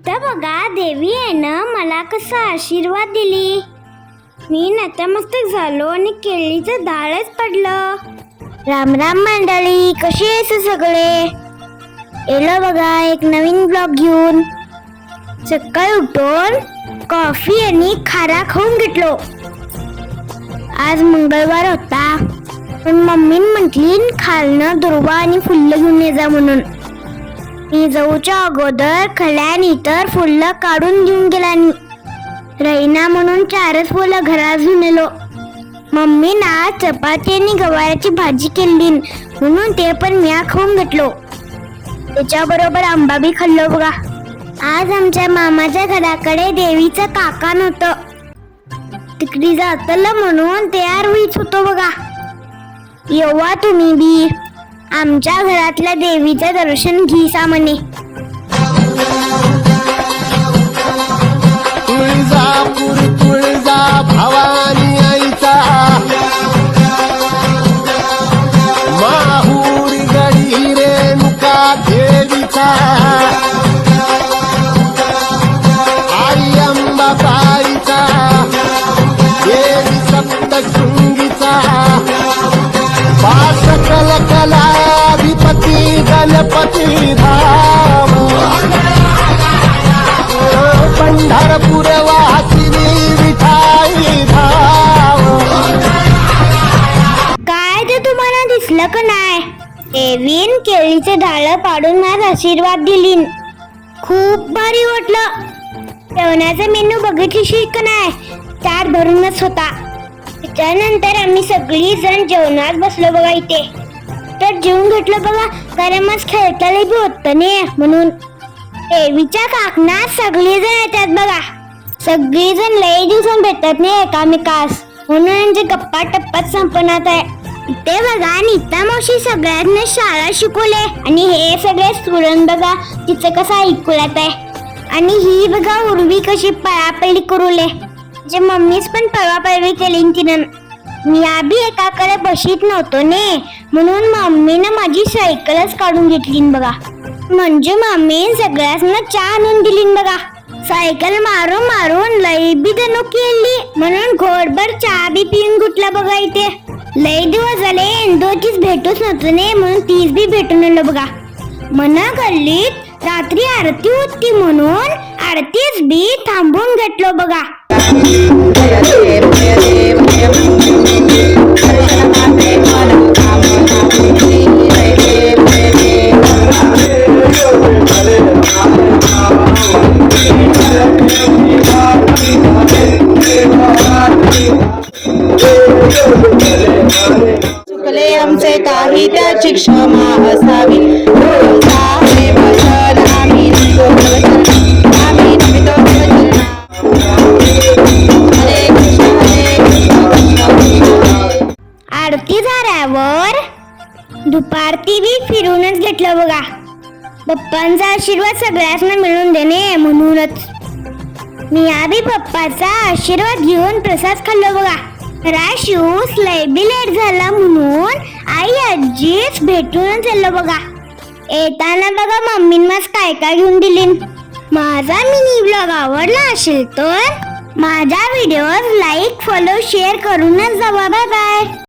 इथं बघा देवी आहे ना मला कसा आशीर्वाद दिली. मी नतमस्तक झालो आणि केळीचं झाडच पडलं. राम राम मंडळी, कशी आहेस सगळे? एलो बघा एक नवीन ब्लॉग घेऊन. सकाळी उठून कॉफी आणि खारा खाऊन घेतलो. आज मंगळवार होता, पण मम्मी म्हटली खालनं दुर्वा आणि फुलं घेऊन ये जा म्हणून. मी जाऊच्या अगोदर खल्यानी तर फुलं काढून घेऊन गेला. रैना म्हणून 4च फुलं घरात घेऊन आलो. मम्मी ना चपाती आणि गवाराची भाजी केली म्हणून ते पण मी खाऊन घेतलो. त्याच्याबरोबर आंबा बी खाल्लो बघा. आज आमच्या मामाच्या घराकडे देवीचं काका नव्हतं, तिकडे जातलं म्हणून तयार होईत होतो बघा. येवा तुम्ही बी आमच्या घरातल्या देवीचं दर्शन घ्या म्हणे. तुळजापूर तुळजा भवानी आईचा, माहूर गडी रेणुका देवीचा, आई अंबाबाईचा, देवी सप्तशृंगीचा, सकल कलाधिपती गणपती धाम, पंढरपूर वासिनी विठाई धाम. काय ते तुम्हाला दिसलं का नाही? देवीन केळीचे ढाळ पाडून मला आशीर्वाद दिली. खूप भारी वाटलं. जेवणाचा मेनू बघितलीशी का नाही? 4 भरूनच होता. त्यानंतर आम्ही सगळी जण जेवणात बसलो बघा. इथे तर जेवून घेतलं बघा, कारण आज खेळताना बी होतं ने म्हणून. देवीच्या काकणात सगळी जण येतात बघा. सगळी जण लई दिवसांनी भेटतात नाही एकामेकास, म्हणून यांचे गप्पा टप्पात संपण्यात आहे. इथे बघा नीता मावशी सगळ्यांना शाळा शिकवले आणि हे सगळे स्टुडंट बघा तिचं कसं ऐकूयात आहे. आणि ही बघा उर्वी कशी पळापळी करूले, जे मम्मीच पण पळवापळवी केली तिनं. मी आधी एकाकडे बशीत नव्हतो ने, म्हणून मम्मीनं माझी सायकलच काढून घेतली बघा. म्हणजे मम्मी सगळ्यांना चहा आणून दिली बघा. सायकल मारून मारून लई बी दणू केली, म्हणून घोडभर चहा बी पिऊन घुटला बघा. इथे लई दिवस झाले दोघीच भेटूच नव्हतो ने, म्हणून तीच बी भेटून आलो बघा. मना गल्लीत रात्री आरती होती म्हणून आरतीच बी थांबून घेतलो बघा. चुकले आमचे काही त्याची क्षमा असावी. आरती झाल्यावर दुपारती बी फिरूनच घेतलं बघा. पप्पांचा आशीर्वाद सगळ्यांना मिळून देणे म्हणूनच. मी आधी पप्पाचा आशीर्वाद घेऊन प्रसाद खाल्लो बघा. राशूस लय बी लेट झाला म्हणून आई आजीच भेटूनच आलो बघा. येताना बघा मम्मीनं काय काय घेऊन दिली. माझा मिनी ब्लॉग आवडला असेल तर माझ्या व्हिडिओज लाईक फॉलो शेअर करूनच जावा. Bye bye.